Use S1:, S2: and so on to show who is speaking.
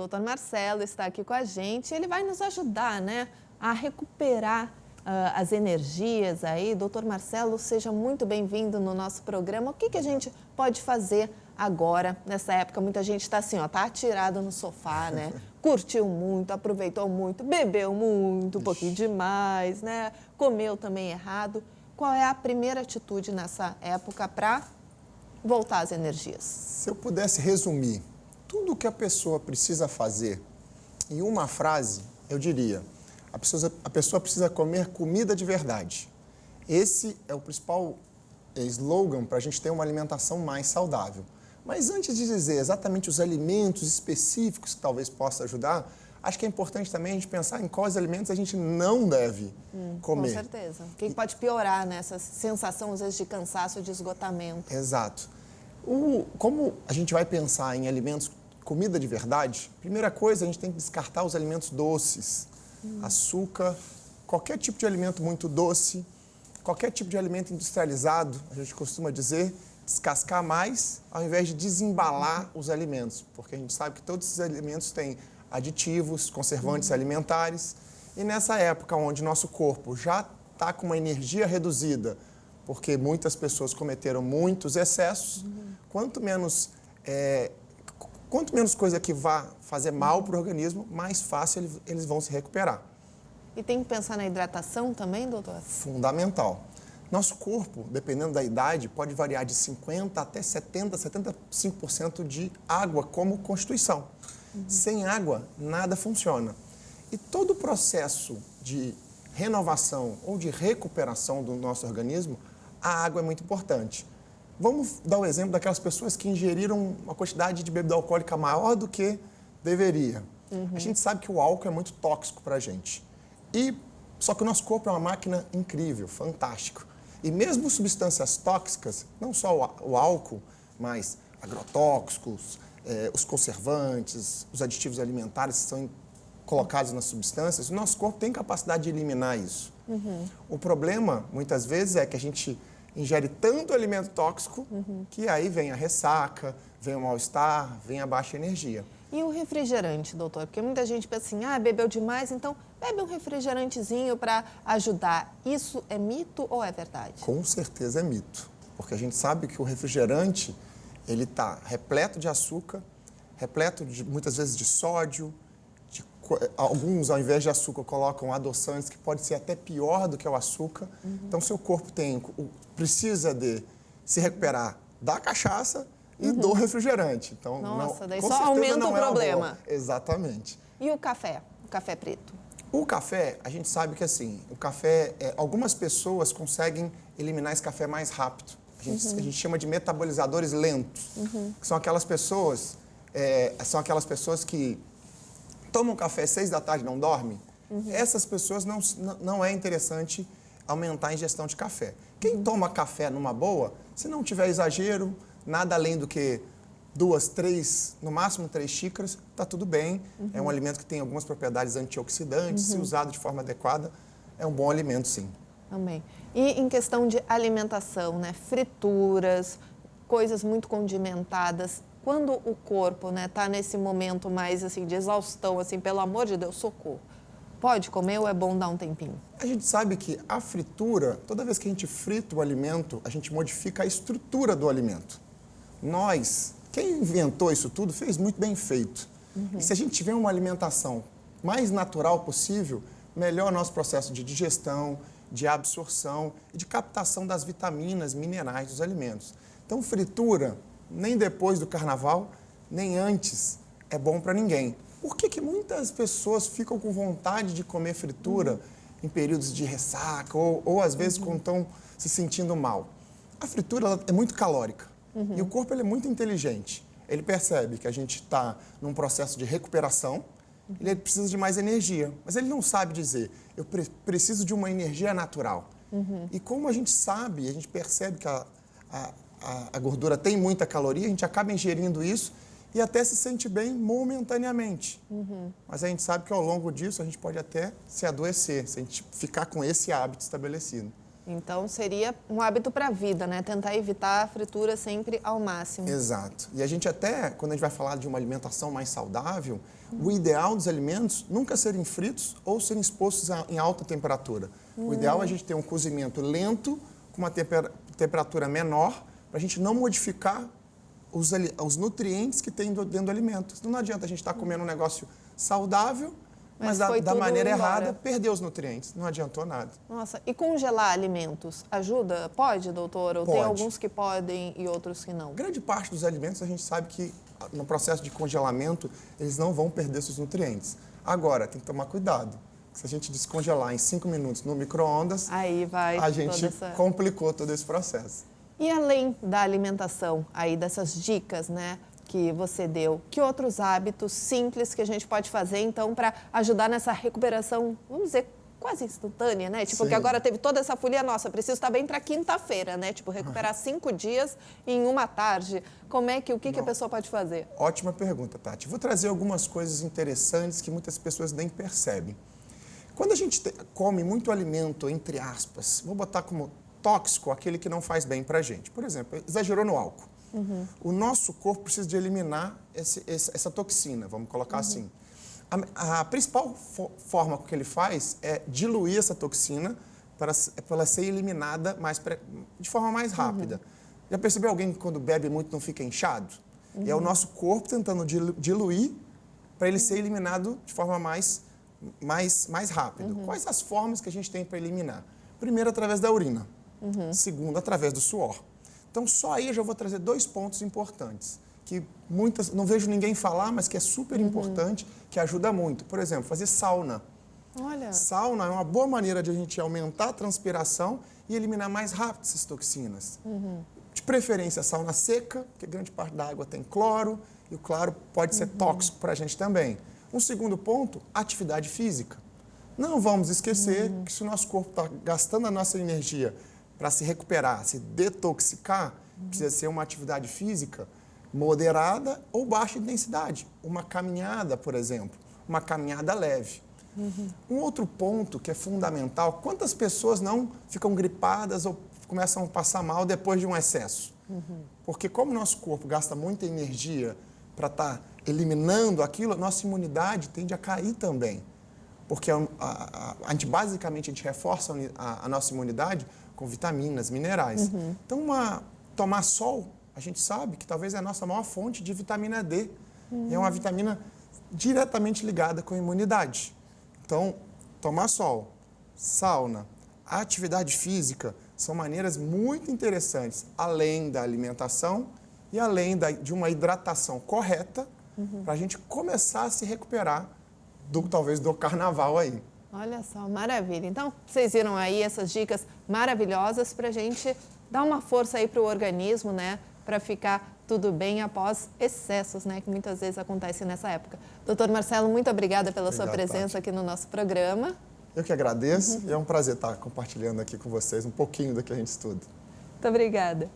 S1: Dr. Marcelo está aqui com a gente. Ele vai nos ajudar, né, a recuperar as energias aí. Dr. Marcelo, seja muito bem-vindo no nosso programa. O que a gente pode fazer agora, nessa época? Muita gente está assim, ó, tá atirado no sofá, né? Curtiu muito, aproveitou muito, bebeu muito, um pouquinho demais, né? Comeu também errado. Qual é a primeira atitude nessa época para voltar às energias?
S2: Se eu pudesse resumir tudo o que a pessoa precisa fazer em uma frase, eu diria: a pessoa precisa comer comida de verdade. Esse é o principal slogan para a gente ter uma alimentação mais saudável. Mas antes de dizer exatamente os alimentos específicos que talvez possa ajudar, acho que é importante também a gente pensar em quais alimentos a gente não deve comer.
S1: Com certeza. O que pode piorar, né? Essa sensação, às vezes, de cansaço, de esgotamento.
S2: Exato. Como a gente vai pensar em alimentos, comida de verdade, primeira coisa, a gente tem que descartar os alimentos doces. Açúcar, qualquer tipo de alimento muito doce, qualquer tipo de alimento industrializado, a gente costuma dizer, descascar mais ao invés de desembalar os alimentos, porque a gente sabe que todos esses alimentos têm aditivos, conservantes alimentares, e nessa época onde nosso corpo já está com uma energia reduzida, porque muitas pessoas cometeram muitos excessos, quanto menos coisa que vá fazer mal para o organismo, mais fácil eles vão se recuperar.
S1: E tem que pensar na hidratação também, doutor?
S2: Fundamental. Nosso corpo, dependendo da idade, pode variar de 50% até 70%, 75% de água como constituição. Sem água, nada funciona. E todo o processo de renovação ou de recuperação do nosso organismo, a água é muito importante. Vamos dar o exemplo daquelas pessoas que ingeriram uma quantidade de bebida alcoólica maior do que deveria. A gente sabe que o álcool é muito tóxico para a gente. Só que o nosso corpo é uma máquina incrível, fantástica. E mesmo substâncias tóxicas, não só o álcool, mas agrotóxicos, os conservantes, os aditivos alimentares que são colocados nas substâncias, o nosso corpo tem capacidade de eliminar isso. O problema, muitas vezes, é que a gente ingere tanto alimento tóxico que aí vem a ressaca, vem o mal-estar, vem a baixa energia.
S1: E o refrigerante, doutor? Porque muita gente pensa assim, bebeu demais, então bebe um refrigerantezinho para ajudar. Isso é mito ou é verdade?
S2: Com certeza é mito, porque a gente sabe que o refrigerante, ele está repleto de açúcar, repleto muitas vezes de sódio, alguns, ao invés de açúcar, colocam adoçantes, que pode ser até pior do que o açúcar. Então, seu corpo precisa de se recuperar da cachaça e do refrigerante. Então,
S1: nossa, daí só aumenta o problema.
S2: Exatamente.
S1: E o café? O café preto?
S2: O café, a gente sabe que assim, o café, algumas pessoas conseguem eliminar esse café mais rápido. A gente chama de metabolizadores lentos, que são aquelas pessoas que tomam café às 6 da tarde e não dormem. Essas pessoas não é interessante aumentar a ingestão de café. Quem toma café numa boa, se não tiver exagero, nada além do que 2, 3, no máximo 3 xícaras, está tudo bem. É um alimento que tem algumas propriedades antioxidantes, se usado de forma adequada, é um bom alimento, sim.
S1: Amém. E em questão de alimentação, né? Frituras, coisas muito condimentadas, quando o corpo, né, tá nesse momento mais assim de exaustão, assim, pelo amor de Deus, socorro, pode comer ou é bom dar um tempinho?
S2: A gente sabe que a fritura, toda vez que a gente frita o alimento, a gente modifica a estrutura do alimento. Quem inventou isso tudo, fez muito bem feito. E se a gente tiver uma alimentação mais natural possível, melhor o nosso processo de digestão, de absorção e de captação das vitaminas, minerais dos alimentos. Então, fritura, nem depois do carnaval, nem antes, é bom para ninguém. Por que muitas pessoas ficam com vontade de comer fritura em períodos de ressaca ou às vezes quando estão se sentindo mal? A fritura ela é muito calórica e o corpo ele é muito inteligente. Ele percebe que a gente está num processo de recuperação, ele precisa de mais energia, mas ele não sabe dizer, eu preciso de uma energia natural. E como a gente sabe, a gente percebe que a gordura tem muita caloria, a gente acaba ingerindo isso e até se sente bem momentaneamente. Mas a gente sabe que ao longo disso a gente pode até se adoecer, se a gente ficar com esse hábito estabelecido.
S1: Então, seria um hábito para a vida, né? Tentar evitar a fritura sempre ao máximo.
S2: Exato. E a gente até, quando a gente vai falar de uma alimentação mais saudável, o ideal dos alimentos nunca serem fritos ou serem expostos em alta temperatura. O ideal é a gente ter um cozimento lento, com uma temperatura menor, para a gente não modificar os nutrientes que tem dentro do alimento. Não adianta a gente estar comendo um negócio saudável, mas da maneira errada, perder os nutrientes. Não adiantou nada.
S1: Nossa, e congelar alimentos ajuda? Pode, doutor? Ou
S2: Pode.
S1: tem alguns que podem e outros que não?
S2: Grande parte dos alimentos a gente sabe que no processo de congelamento eles não vão perder seus nutrientes. Agora, tem que tomar cuidado. Se a gente descongelar em 5 minutos no micro-ondas,
S1: Aí vai
S2: a gente
S1: toda
S2: complicou todo esse processo.
S1: E além da alimentação, aí dessas dicas, né, que você deu, que outros hábitos simples que a gente pode fazer, então, para ajudar nessa recuperação, vamos dizer, quase instantânea, né? Tipo,
S2: Sim.
S1: que agora teve toda essa folia, nossa, preciso estar bem para quinta-feira, né? Tipo, recuperar 5 dias em uma tarde. Como é que, o que a pessoa pode fazer?
S2: Ótima pergunta, Tati. Vou trazer algumas coisas interessantes que muitas pessoas nem percebem. Quando a gente come muito alimento, entre aspas, vou botar como tóxico aquele que não faz bem para a gente. Por exemplo, exagerou no álcool. O nosso corpo precisa de eliminar essa toxina, vamos colocar assim. A principal forma que ele faz é diluir essa toxina para ela ser eliminada de forma mais rápida. Já percebeu alguém que quando bebe muito não fica inchado? É o nosso corpo tentando diluir para ele ser eliminado de forma mais rápido. Quais as formas que a gente tem para eliminar? Primeiro, através da urina. Segundo, através do suor. Então, só aí eu já vou trazer 2 pontos importantes, que não vejo ninguém falar, mas que é super importante, que ajuda muito. Por exemplo, fazer sauna.
S1: Olha.
S2: Sauna é uma boa maneira de a gente aumentar a transpiração e eliminar mais rápido essas toxinas. De preferência, sauna seca, porque grande parte da água tem cloro, e o cloro pode ser tóxico para a gente também. Um segundo ponto, atividade física. Não vamos esquecer que se o nosso corpo está gastando a nossa energia para se recuperar, se detoxicar, precisa ser uma atividade física moderada ou baixa intensidade. Uma caminhada, por exemplo, uma caminhada leve. Um outro ponto que é fundamental, quantas pessoas não ficam gripadas ou começam a passar mal depois de um excesso? Porque como o nosso corpo gasta muita energia para estar eliminando aquilo, a nossa imunidade tende a cair também. Porque basicamente a gente reforça a nossa imunidade com vitaminas, minerais. Então, tomar sol, a gente sabe que talvez é a nossa maior fonte de vitamina D. É uma vitamina diretamente ligada com a imunidade. Então, tomar sol, sauna, atividade física são maneiras muito interessantes, além da alimentação e além de uma hidratação correta, para a gente começar a se recuperar talvez do carnaval aí.
S1: Olha só, maravilha. Então, vocês viram aí essas dicas maravilhosas para a gente dar uma força aí para o organismo, né? Para ficar tudo bem após excessos, né? Que muitas vezes acontecem nessa época. Doutor Marcelo, muito obrigada pela sua presença, Tati, aqui no nosso programa.
S2: Eu que agradeço e é um prazer estar compartilhando aqui com vocês um pouquinho do que a gente estuda.
S1: Muito obrigada.